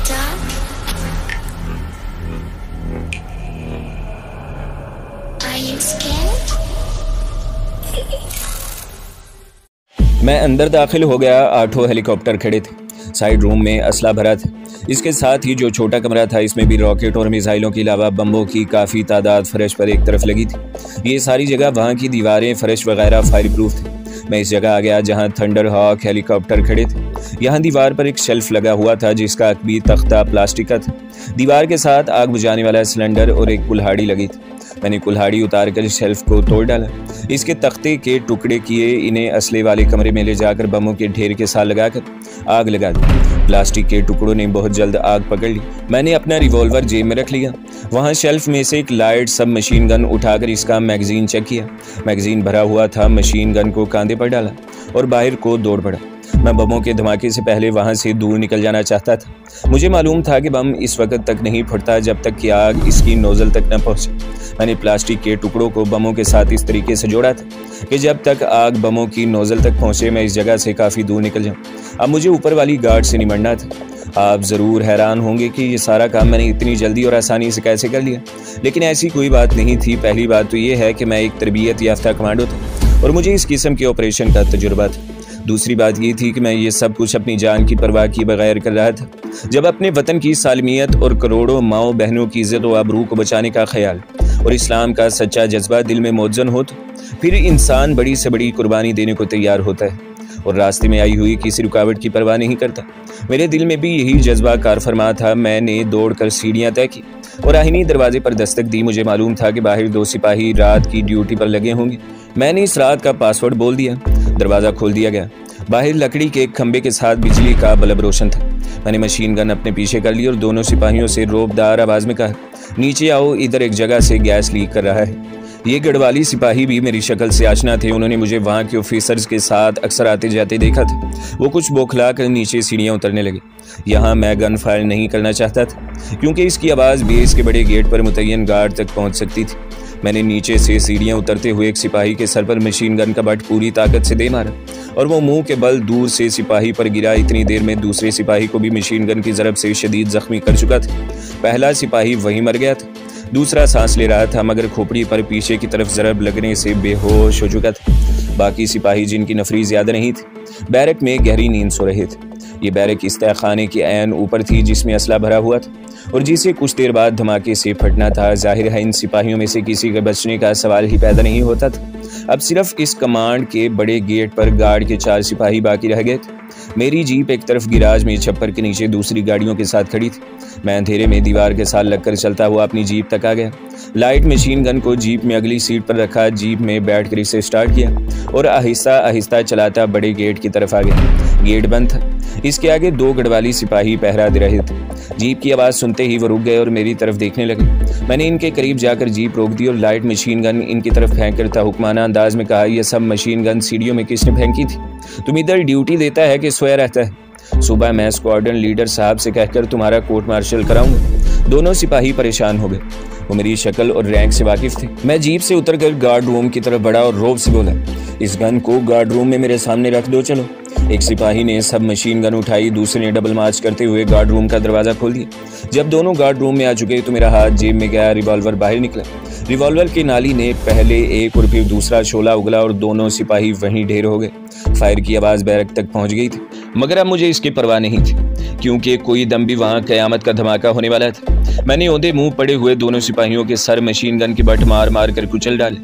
dark? Are you scared? मैं अंदर दाखिल हो गया। 8 हेलीकॉप्टर खड़े थे। साइड रूम में असला भरा था। इसके साथ ही जो छोटा कमरा था इसमें भी रॉकेट और मिसाइलों के अलावा बम्बों की काफ़ी तादाद फर्श पर एक तरफ लगी थी। ये सारी जगह, वहाँ की दीवारें, फर्श वगैरह फायर प्रूफ थे। मैं इस जगह आ गया जहाँ थंडर हॉक हेलीकॉप्टर खड़े थे। यहाँ दीवार पर एक शेल्फ लगा हुआ था जिसका भी तख्ता प्लास्टिक का था। दीवार के साथ आग बुझाने वाला सिलेंडर और एक कुल्हाड़ी लगी थी। मैंने कुल्हाड़ी उतार कर शेल्फ को तोड़ डाला। इसके तख्ते के टुकड़े किए, इन्हें असले वाले कमरे में ले जाकर बमों के ढेर के साथ लगाकर आग लगा दी। प्लास्टिक के टुकड़ों ने बहुत जल्द आग पकड़ ली। मैंने अपना रिवॉल्वर जेब में रख लिया। वहाँ शेल्फ में से एक लाइट सब मशीन गन उठाकर इसका मैगजीन चेक किया। मैगजीन भरा हुआ था। मशीन गन को कांधे पर डाला और बाहर को दौड़ पड़ा। मैं बमों के धमाके से पहले वहाँ से दूर निकल जाना चाहता था। मुझे मालूम था कि बम इस वक्त तक नहीं फटता जब तक कि आग इसकी नोजल तक न पहुँचे। मैंने प्लास्टिक के टुकड़ों को बमों के साथ इस तरीके से जोड़ा था कि जब तक आग बमों की नोजल तक पहुँचे मैं इस जगह से काफ़ी दूर निकल जाऊँ। अब मुझे ऊपर वाली गार्ड से निमटना था। आप ज़रूर हैरान होंगे कि ये सारा काम मैंने इतनी जल्दी और आसानी से कैसे कर लिया, लेकिन ऐसी कोई बात नहीं थी। पहली बात तो ये है कि मैं एक तरबियत याफ्ता कमांडो था और मुझे इस किस्म के ऑपरेशन का तजुर्बा था। दूसरी बात ये थी कि मैं ये सब कुछ अपनी जान की परवाह किए बगैर कर रहा था। जब अपने वतन की सालमियत और करोड़ों माओ बहनों की इज्जत व आबरू को बचाने का ख्याल और इस्लाम का सच्चा जज्बा दिल में मौजूद हो तो फिर इंसान बड़ी से बड़ी कुर्बानी देने को तैयार होता है और रास्ते में आई हुई किसी रुकावट की परवाह नहीं करता। मेरे दिल में भी यही जज्बा कार फरमा था। मैंने दौड़कर सीढ़ियां तय की और आहिनी दरवाजे पर दस्तक दी। मुझे मालूम था कि बाहर 2 सिपाही रात की ड्यूटी पर लगे होंगे। मैंने इस रात का पासवर्ड बोल दिया। दरवाज़ा खोल दिया गया। बाहर लकड़ी के एक खंबे के साथ बिजली का बल्ब रोशन था। मैंने मशीन गन अपने पीछे कर ली और दोनों सिपाहियों से रोबदार आवाज़ में कहा, नीचे आओ, इधर एक जगह से गैस लीक कर रहा है। ये गढ़वाली सिपाही भी मेरी शक्ल से आशना थे। उन्होंने मुझे वहाँ के ऑफिसर्स के साथ अक्सर आते जाते देखा था। वो कुछ बौखला कर नीचे सीढ़ियाँ उतरने लगे। यहाँ मैं गन फायर नहीं करना चाहता था क्योंकि इसकी आवाज़ बेस के बड़े गेट पर मुतय्यन गार्ड तक पहुँच सकती थी। मैंने नीचे से सीढ़ियाँ उतरते हुए एक सिपाही के सर पर मशीन गन का बट पूरी ताकत से दे मारा और वो मुंह के बल दूर से सिपाही पर गिरा। इतनी देर में दूसरे सिपाही को भी मशीन गन की ज़रब से शदीद जख्मी कर चुका था। पहला सिपाही वहीं मर गया था। दूसरा सांस ले रहा था मगर खोपड़ी पर पीछे की तरफ ज़रब लगने से बेहोश हो चुका था। बाकी सिपाही, जिनकी नफरी ज़्यादा नहीं थी, बैरक में गहरी नींद सो रहे थे। ये बैरक इस तहखाने के ऐन ऊपर थी जिसमें असला भरा हुआ था और जिसे कुछ देर बाद धमाके से फटना था। जाहिर है इन सिपाहियों में से किसी के बचने का सवाल ही पैदा नहीं होता था। अब सिर्फ इस कमांड के बड़े गेट पर गार्ड के 4 सिपाही बाकी रह गए थे। मेरी जीप एक तरफ गिराज में छप्पर के नीचे दूसरी गाड़ियों के साथ खड़ी थी। मैं अंधेरे में दीवार के साथ लगकर चलता हुआ अपनी जीप तक आ गया। लाइट मशीन गन को जीप में अगली सीट पर रखा। जीप में बैठकर इसे स्टार्ट किया और आहिस्ता आहिस्ता चलाता बड़े गेट की तरफ आ गया। गेट बंद था। इसके आगे 2 गढ़वाली सिपाही पहरा दे रहे थे। जीप की आवाज़ सुनते ही वो रुक गए और मेरी तरफ देखने लगे। मैंने इनके करीब जाकर जीप रोक दी और लाइट मशीन गन इनकी तरफ फेंक करता हुक्माना अंदाज में कहा, यह सब मशीन गन सीढ़ियों में किसने फेंकी थी? तुम इधर ड्यूटी देता है कि सोया रहता है? सुबह मैं स्क्वाड्रन लीडर साहब से कहकर तुम्हारा कोर्ट मार्शल कराऊंगा। दोनों सिपाही परेशान हो गए। वो मेरी शक्ल और रैंक से वाकिफ थे। मैं जीप से उतरकर गार्ड रूम की तरफ बढ़ा और रोब से बोला, इस गन को गार्ड रूम में मेरे सामने रख दो, चलो। एक सिपाही ने सब मशीन गन उठाई, दूसरे ने डबल मार्च करते हुए गार्ड रूम का दरवाज़ा खोल दिया। जब दोनों गार्ड रूम में आ चुके तो मेरा हाथ जेब में गया, रिवॉल्वर बाहर निकला। रिवॉल्वर की नाली ने पहले एक और फिर दूसरा शोला उगला और दोनों सिपाही वहीं ढेर हो गए। फायर की आवाज़ बैरक तक पहुंच गई थी मगर अब मुझे इसकी परवाह नहीं थी क्योंकि कोई दम भी वहाँ क़यामत का धमाका होने वाला था। मैंने औंधे मुंह पड़े हुए दोनों सिपाहियों के सर मशीन गन की बट मार मार कर कुचल डाले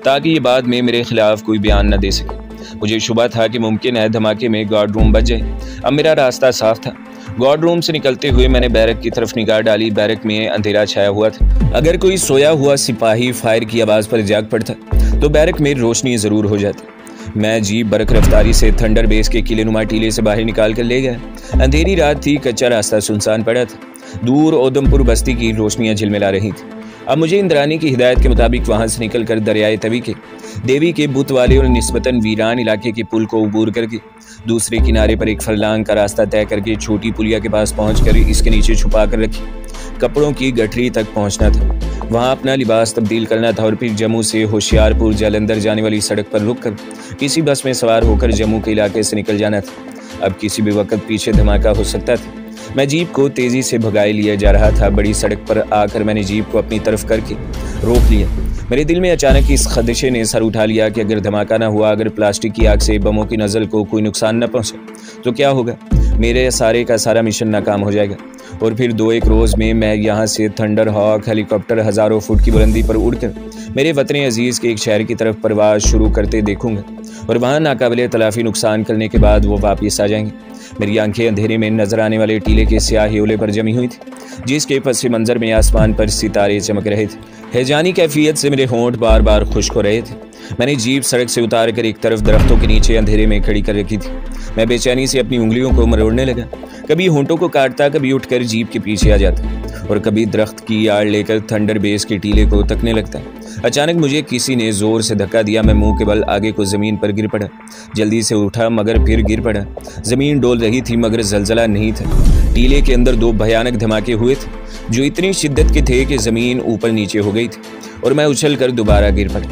ताकि ये बाद में मेरे खिलाफ कोई बयान न दे सके। मुझे शुबा था कि मुमकिन है धमाके में गार्ड रूम बच जाए। अब मेरा रास्ता साफ था। गार्ड रूम से निकलते हुए मैंने बैरक की तरफ निगाह डाली। बैरक में अंधेरा छाया हुआ था। अगर कोई सोया हुआ सिपाही फायर की आवाज़ पर जाग पड़ता तो बैरक में रोशनी ज़रूर हो जाती। मैं जीप बरक रफ्तारी से थंडर बेस के किलेनुमा टीले से बाहर निकाल कर ले गया। अंधेरी रात थी, कच्चा रास्ता सुनसान पड़ा था। दूर ओदमपुर बस्ती की रोशनियां झिलमिला रही थी। अब मुझे इंद्रानी की हिदायत के मुताबिक वहां से निकलकर दरियाए तवी के देवी के बुत वाले और निस्बतन वीरान इलाके के पुल को उबूर करके दूसरे किनारे पर एक फरलांग का रास्ता तय करके छोटी पुलिया के पास पहुंचकर इसके नीचे छुपा कर रखी कपड़ों की गठरी तक पहुंचना था। वहां अपना लिबास तब्दील करना था और फिर जम्मू से होशियारपुर जालंधर जाने वाली सड़क पर रुककर किसी बस में सवार होकर जम्मू के इलाके से निकल जाना था। अब किसी भी वक्त पीछे धमाका हो सकता था। मैं जीप को तेज़ी से भगाए लिया जा रहा था। बड़ी सड़क पर आकर मैंने जीप को अपनी तरफ करके रोक लिया। मेरे दिल में अचानक इस खदशे ने सर उठा लिया कि अगर धमाका ना हुआ, अगर प्लास्टिक की आग से बमों की नज़ल को कोई नुकसान न पहुँचे तो क्या होगा? मेरे सारे का सारा मिशन नाकाम हो जाएगा और फिर 2-1 रोज़ में मैं यहाँ से थंडर हॉक हेलीकॉप्टर हज़ारों फुट की बुलंदी पर उड़कर मेरे वतन अजीज़ के एक शहर की तरफ परवाज़ शुरू करते देखूंगा और वहाँ नाकाबिले तलाफ़ी नुकसान करने के बाद वो वापस आ जाएंगे। मेरी आंखें अंधेरे में नजर आने वाले टीले के स्याह ह्योले पर जमी हुई थी, जिसके पस मंजर में आसमान पर सितारे चमक रहे थे। हैजानी कैफियत से मेरे होंठ बार बार खुश्क हो रहे थे। मैंने जीप सड़क से उतार कर एक तरफ दरख्तों के नीचे अंधेरे में खड़ी कर रखी थी। मैं बेचैनी से अपनी उंगलियों को मरोड़ने लगा। कभी होंठों को काटता, कभी उठकर जीप के पीछे आ जाता और कभी दरख्त की आड़ लेकर थंडर बेस के टीले को तकने लगता। अचानक मुझे किसी ने जोर से धक्का दिया। मैं मुंह के बल आगे को जमीन पर गिर पड़ा। जल्दी से उठा मगर फिर गिर पड़ा। जमीन डोल रही थी मगर जलजला नहीं था। टीले के अंदर 2 भयानक धमाके हुए थे जो इतनी शिद्दत के थे कि जमीन ऊपर नीचे हो गई थी और मैं उछल कर दोबारा गिर पड़ा।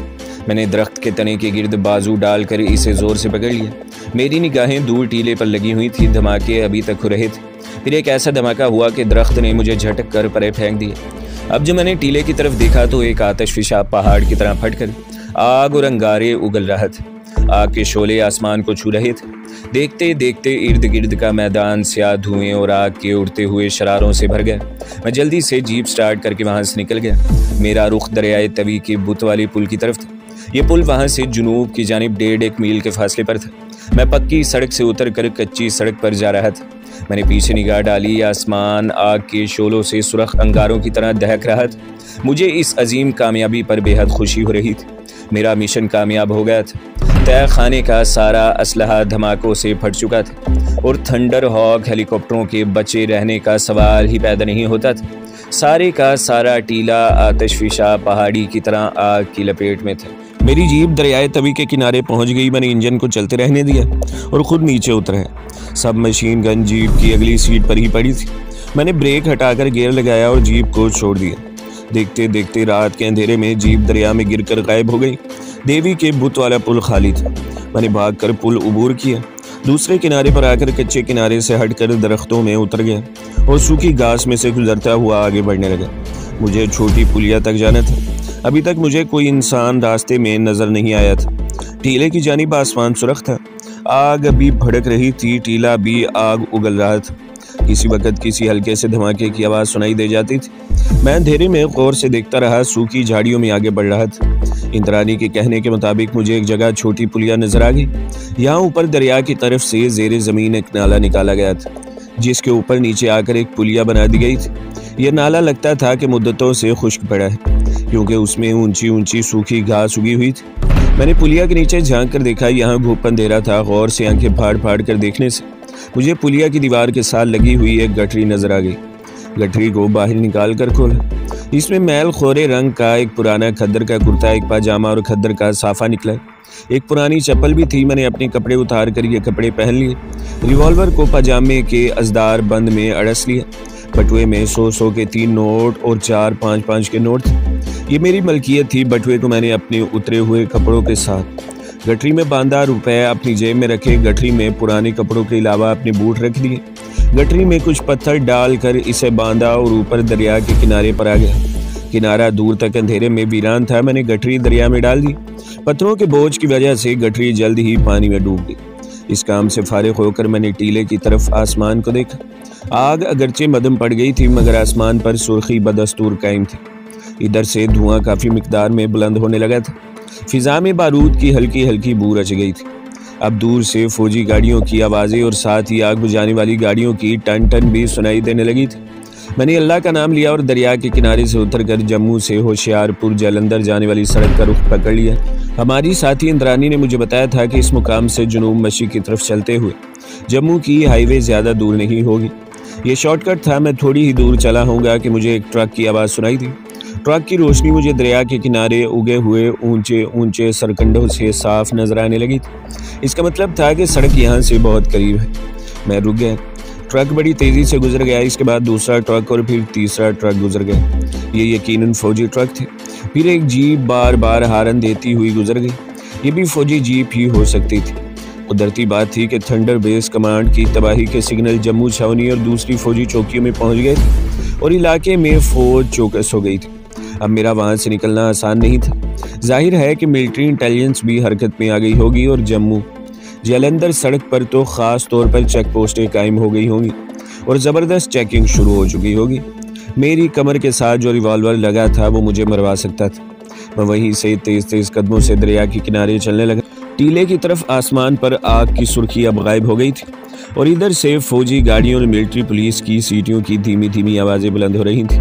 मैंने दरख्त के तने के गिर्द बाजू डालकर इसे जोर से पकड़ लिया। मेरी निगाहें दूर टीले पर लगी हुई थी। धमाके अभी तक हो रहे थे। फिर एक ऐसा धमाका हुआ कि दरख्त ने मुझे झटक कर परे फेंक दिया। अब जब मैंने टीले की तरफ देखा तो एक आतिशफिशा पहाड़ की तरह फटकर आग और अंगारे उगल रहा था। आग के शोले आसमान को छू रहे थे। देखते देखते इर्द गिर्द का मैदान स्याह धुएं और आग के उड़ते हुए शरारों से भर गया। मैं जल्दी से जीप स्टार्ट करके वहां से निकल गया। मेरा रुख दरियाए तवी के बुत वाली पुल की तरफ था। ये पुल वहां से जुनूब की जानिब 1.5 मील के फासले पर था। मैं पक्की सड़क से उतर कर कच्ची सड़क पर जा रहा था। मैंने पीछे निगाह डाली। आसमान आग के शोलों से सुर्ख अंगारों की तरह दहक रहा था। मुझे इस अजीम कामयाबी पर बेहद खुशी हो रही थी। मेरा मिशन कामयाब हो गया था। तय खाने का सारा असलहा धमाकों से फट चुका था और थंडर हॉक हेलीकॉप्टरों के बचे रहने का सवाल ही पैदा नहीं होता था। सारे का सारा टीला आतिशफिशा पहाड़ी की तरह आग की लपेट में था। मेरी जीप दरियाए तवी के किनारे पहुंच गई। मैंने इंजन को चलते रहने दिया और खुद नीचे उतरा। सब मशीन गन जीप की अगली सीट पर ही पड़ी थी। मैंने ब्रेक हटाकर गियर लगाया और जीप को छोड़ दिया। देखते देखते रात के अंधेरे में जीप दरिया में गिरकर गायब हो गई। देवी के बुत वाला पुल खाली था। मैंने भागकर पुल उबूर किया। दूसरे किनारे पर आकर कच्चे किनारे से हटकर दरख्तों में उतर गया और सूखी घास में से गुजरता हुआ आगे बढ़ने लगा। मुझे छोटी पुलिया तक जाना था। अभी तक मुझे कोई इंसान रास्ते में नजर नहीं आया था। टीले की जानिब आसमान सुर्ख था। आग अभी भड़क रही थी। टीला भी आग उगल रहा था। किसी वक्त किसी हल्के से धमाके की आवाज़ सुनाई दे जाती थी। मैं अंधेरे में गौर से देखता रहा। सूखी झाड़ियों में आगे बढ़ रहा था। इंद्रानी के कहने के मुताबिक मुझे एक जगह छोटी पुलिया नजर आ गई। यहाँ ऊपर दरिया की तरफ से जेरे ज़मीन एक नाला निकाला गया था, जिसके ऊपर नीचे आकर एक पुलिया बना दी गई थी। यह नाला लगता था कि मुद्दतों से खुश्क पड़ा है, क्योंकि उसमें ऊंची ऊंची सूखी घास उगी हुई थी। मैंने पुलिया के नीचे झांक कर देखा। यहाँ धूप अंधेरा था। गौर से आंखें फाड़ फाड़ कर देखने से मुझे पुलिया की दीवार के साथ लगी हुई एक गठरी नजर आ गई। गठरी को बाहर निकाल कर खोला। इसमें मैल खोरे रंग का एक पुराना खद्दर का कुर्ता, एक पाजामा और खद्दर का साफा निकला। एक पुरानी चप्पल भी थी। मैंने अपने कपड़े उतार कर ये कपड़े पहन लिए। रिवॉल्वर को पजामे के असदार बंद में अड़स लिया। बटुए में 100-100 के 3 नोट और 4 5-5 के नोट थे। ये मेरी मलकियत थी। बटुए को मैंने अपने उतरे हुए कपड़ों के साथ गठरी में बांधा। रुपए अपनी जेब में रखे। गठरी में पुराने कपड़ों के अलावा अपने बूट रख दिए। गठरी में कुछ पत्थर डालकर इसे बांधा और ऊपर दरिया के किनारे पर आ गया। किनारा दूर तक अंधेरे में वीरान था। मैंने गठरी दरिया में डाल दी। पत्थरों के बोझ की वजह से गठरी जल्द ही पानी में डूब गई। इस काम से फारिग होकर मैंने टीले की तरफ आसमान को देखा। आग अगरचे मदम पड़ गई थी, मगर आसमान पर सुर्खी बदस्तूर कायम थी। इधर से धुआं काफ़ी मिकदार में बुलंद होने लगा था। फिजा में बारूद की हल्की हल्की बू रच गई थी। अब दूर से फौजी गाड़ियों की आवाज़ें और साथ ही आग बुझाने वाली गाड़ियों की टन टन भी सुनाई देने लगी थी। मैंने अल्लाह का नाम लिया और दरिया के किनारे से उतरकर जम्मू से होशियारपुर जालंधर जाने वाली सड़क का रुख पकड़ लिया। हमारी साथी इंद्रानी ने मुझे बताया था कि इस मुकाम से जुनूब मशरिक़ की तरफ चलते हुए जम्मू की हाईवे ज़्यादा दूर नहीं होगी। ये शॉर्टकट था। मैं थोड़ी ही दूर चला होऊंगा कि मुझे एक ट्रक की आवाज़ सुनाई दी। ट्रक की रोशनी मुझे दरिया के किनारे उगे हुए ऊंचे ऊंचे सरकंडों से साफ नजर आने लगी थी। इसका मतलब था कि सड़क यहाँ से बहुत करीब है। मैं रुक गया। ट्रक बड़ी तेज़ी से गुजर गया। इसके बाद दूसरा ट्रक और फिर तीसरा ट्रक गुजर गया। ये यकीनन फौजी ट्रक थे। फिर एक जीप बार बार हारन देती हुई गुजर गई। ये भी फौजी जीप ही हो सकती थी। कुदरती बात थी कि थंडर बेस कमांड की तबाही के सिग्नल जम्मू छावनी और दूसरी फौजी चौकियों में पहुंच गए थे और इलाके में फौज चौकस हो गई थी। अब मेरा वहां से निकलना आसान नहीं था। जाहिर है कि मिलिट्री इंटेलिजेंस भी हरकत में आ गई होगी और जम्मू जालंधर सड़क पर तो ख़ास तौर पर चेक पोस्टें कायम हो गई होंगी और ज़बरदस्त चेकिंग शुरू हो चुकी होगी। मेरी कमर के साथ जो रिवॉल्वर लगा था वो मुझे मरवा सकता था। मैं वहीं से तेज़ तेज़ कदमों से दरिया के किनारे चलने लगा। टीले की तरफ आसमान पर आग की सुर्खी अब गायब हो गई थी और इधर से फौजी गाड़ियों और मिलिट्री पुलिस की सीटियों की धीमी धीमी आवाज़ें बुलंद हो रही थी।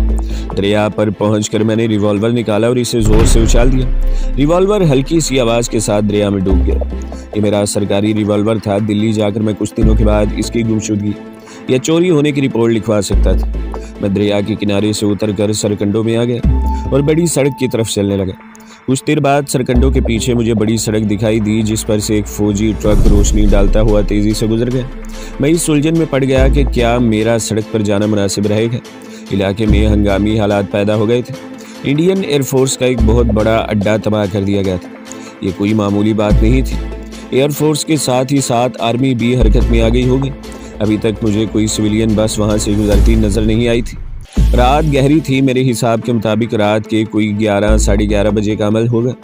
दरिया पर पहुंचकर मैंने रिवॉल्वर निकाला और इसे ज़ोर से उछाल दिया। रिवॉल्वर हल्की सी आवाज़ के साथ दरिया में डूब गया। ये मेरा सरकारी रिवॉल्वर था। दिल्ली जाकर मैं कुछ दिनों के बाद इसकी गुमशुदगी या चोरी होने की रिपोर्ट लिखवा सकता था। मैं दरिया के किनारे से उतरकर सरकंडों में आ गया और बड़ी सड़क की तरफ चलने लगा। कुछ देर बाद सरकंडों के पीछे मुझे बड़ी सड़क दिखाई दी जिस पर से एक फौजी ट्रक रोशनी डालता हुआ तेजी से गुजर गया। मैं इस उलझन में पड़ गया कि क्या मेरा सड़क पर जाना मुनासिब रहेगा। इलाके में हंगामी हालात पैदा हो गए थे। इंडियन एयरफोर्स का एक बहुत बड़ा अड्डा तबाह कर दिया गया था। ये कोई मामूली बात नहीं थी। एयरफोर्स के साथ ही साथ आर्मी भी हरकत में आ गई होगी। अभी तक मुझे कोई सिविलियन बस वहां से गुजरती नजर नहीं आई थी। रात गहरी थी। मेरे हिसाब के मुताबिक रात के कोई 11 साढ़े 11 बजे का अमल होगा।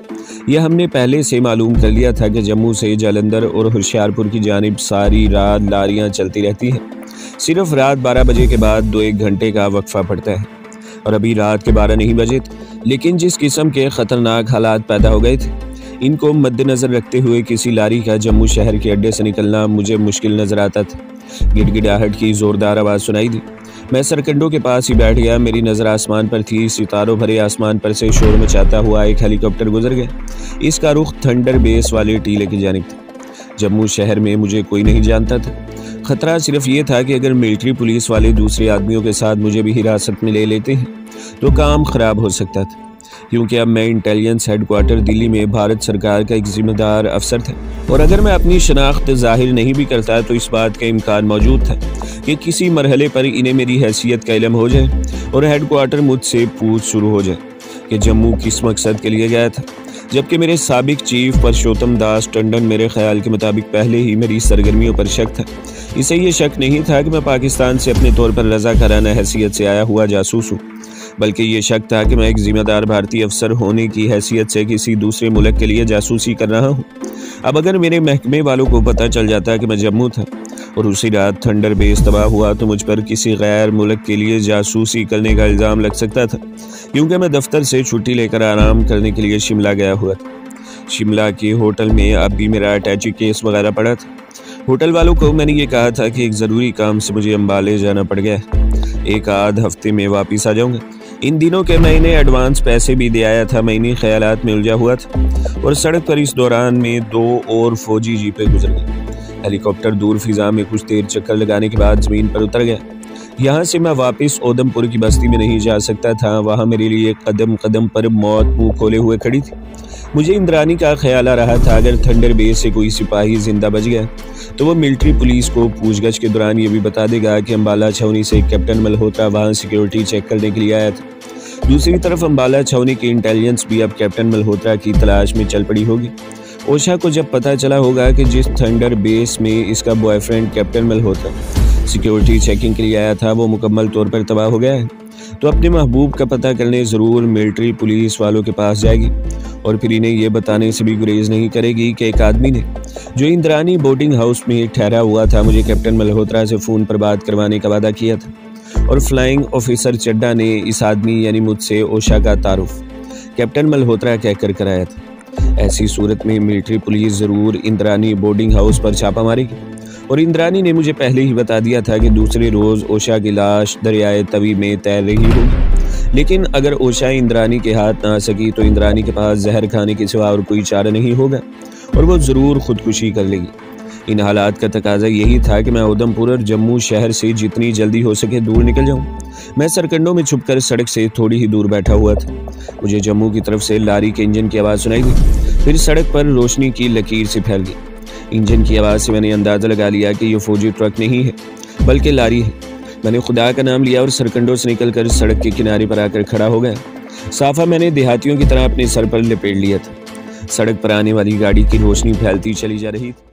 यह हमने पहले से मालूम कर लिया था कि जम्मू से जालंधर और होशियारपुर की जानिब सारी रात लारियां चलती रहती हैं। सिर्फ रात 12 बजे के बाद 2-1 घंटे का वक्फा पड़ता है और अभी रात के 12 नहीं बजे थे। लेकिन जिस किस्म के ख़तरनाक हालात पैदा हो गए थे इनको मद्देनज़र रखते हुए किसी लारी का जम्मू शहर के अड्डे से निकलना मुझे मुश्किल नज़र आता था। गिड़गिड़ाहट की ज़ोरदार आवाज़ सुनाई दी। मैं सरकंडों के पास ही बैठ गया। मेरी नज़र आसमान पर थी। सितारों भरे आसमान पर से शोर मचाता हुआ एक हेलीकॉप्टर गुजर गया। इसका रुख थंडर बेस वाले टीले की जानिब था। जम्मू शहर में मुझे कोई नहीं जानता था। खतरा सिर्फ ये था कि अगर मिलिट्री पुलिस वाले दूसरे आदमियों के साथ मुझे भी हिरासत में ले लेते हैं तो काम ख़राब हो सकता था, क्योंकि अब मैं इंटेलिजेंस हेडक्वार्टर दिल्ली में भारत सरकार का एक जिम्मेदार अफसर था और अगर मैं अपनी शनाख्त जाहिर नहीं भी करता तो इस बात का इम्कान मौजूद था कि किसी मरहले पर इन्हें मेरी हैसियत का इल्म हो जाए और हेडक्वार्टर मुझसे पूछ शुरू हो जाए कि जम्मू किस मकसद के लिए गया था। जबकि मेरे साबिक चीफ परशोत्तम दास टंडन मेरे ख्याल के मुताबिक पहले ही मेरी सरगर्मियों पर शक था। इसे ये शक नहीं था कि मैं पाकिस्तान से अपने तौर पर रज़ाकाराना हैसियत से आया हुआ जासूस हूँ, बल्कि ये शक था कि मैं एक जिम्मेदार भारतीय अफसर होने की हैसियत से किसी दूसरे मुल्क के लिए जासूसी कर रहा हूँ। अब अगर मेरे महकमे वालों को पता चल जाता कि मैं जम्मू था और उसी रात थंडर बेस तबाह हुआ तो मुझ पर किसी गैर मुल्क के लिए जासूसी करने का इल्ज़ाम लग सकता था, क्योंकि मैं दफ्तर से छुट्टी लेकर आराम करने के लिए शिमला गया हुआ था। शिमला के होटल में अब भी मेरा अटैची केस वगैरह पड़ा था। होटल वालों को मैंने ये कहा था कि एक ज़रूरी काम से मुझे अम्बाले जाना पड़ गया है। एक आध हफ्ते में वापस आ जाऊँगा। इन दिनों के मैं इन्हें एडवांस पैसे भी दे आया था। मैं इन्हीं ख्यालात में उलझा हुआ था और सड़क पर इस दौरान में 2 और फौजी जीपें गुजर गई। हेलीकॉप्टर दूर फिजा में कुछ देर चक्कर लगाने के बाद ज़मीन पर उतर गया। यहाँ से मैं वापस ओदमपुर की बस्ती में नहीं जा सकता था। वहाँ मेरे लिए कदम कदम पर मौत मुँह खोले हुए खड़ी थी। मुझे इंद्रानी का ख्याल आ रहा था अगर थंडर बेस से कोई सिपाही जिंदा बच गया तो वो मिलिट्री पुलिस को पूछगछ के दौरान ये भी बता देगा कि अम्बाला छावनी से कैप्टन मल्होत्रा वहाँ सिक्योरिटी चेक करने के लिए आया था। दूसरी तरफ अम्बाला छावनी की इंटेलिजेंस भी अब कैप्टन मल्होत्रा की तलाश में चल पड़ी होगी। ओशा को जब पता चला होगा कि जिस थंडर बेस में इसका boyfriend captain Malhotra security checking के लिए आया था वो मुकम्मल तौर पर तबाह हो गया है, तो अपने महबूब का पता करने ज़रूर मिलिट्री पुलिस वालों के पास जाएगी और फिर इन्हें यह बताने से भी गुरेज नहीं करेगी कि एक आदमी ने जो इंद्रानी बोर्डिंग हाउस में ठहरा हुआ था मुझे कैप्टन मल्होत्रा से फ़ोन पर बात करवाने का वादा किया था और फ्लाइंग ऑफिसर चड्डा ने इस आदमी यानी मुझसे ओशा का तारुफ कैप्टन मल्होत्रा कहकर कराया था। ऐसी सूरत में मिलिट्री पुलिस ज़रूर इंद्रानी बोर्डिंग हाउस पर छापा मारेगी और इंद्रानी ने मुझे पहले ही बता दिया था कि दूसरे रोज़ ओशा की लाश दरियाए तवी में तैर रही होगी। लेकिन अगर ओशा इंद्रानी के हाथ ना आ सकी तो इंद्रानी के पास जहर खाने के सिवा और कोई चारा नहीं होगा और वो ज़रूर खुदकुशी कर लेगी। इन हालात का तकाजा यही था कि मैं उधमपुर और जम्मू शहर से जितनी जल्दी हो सके दूर निकल जाऊं। मैं सरकंडों में छुपकर सड़क से थोड़ी ही दूर बैठा हुआ था। मुझे जम्मू की तरफ से लारी के इंजन की आवाज़ सुनाई दी, फिर सड़क पर रोशनी की लकीर से फैल गई। इंजन की आवाज़ से मैंने अंदाज़ा लगा लिया कि ये फौजी ट्रक नहीं है बल्कि लारी है। मैंने खुदा का नाम लिया और सरकंडों से निकलकर सड़क के किनारे पर आकर खड़ा हो गया। साफा मैंने देहातियों की तरह अपने सर पर लपेट लिया था। सड़क पर आने वाली गाड़ी की रोशनी फैलती चली जा रही थी।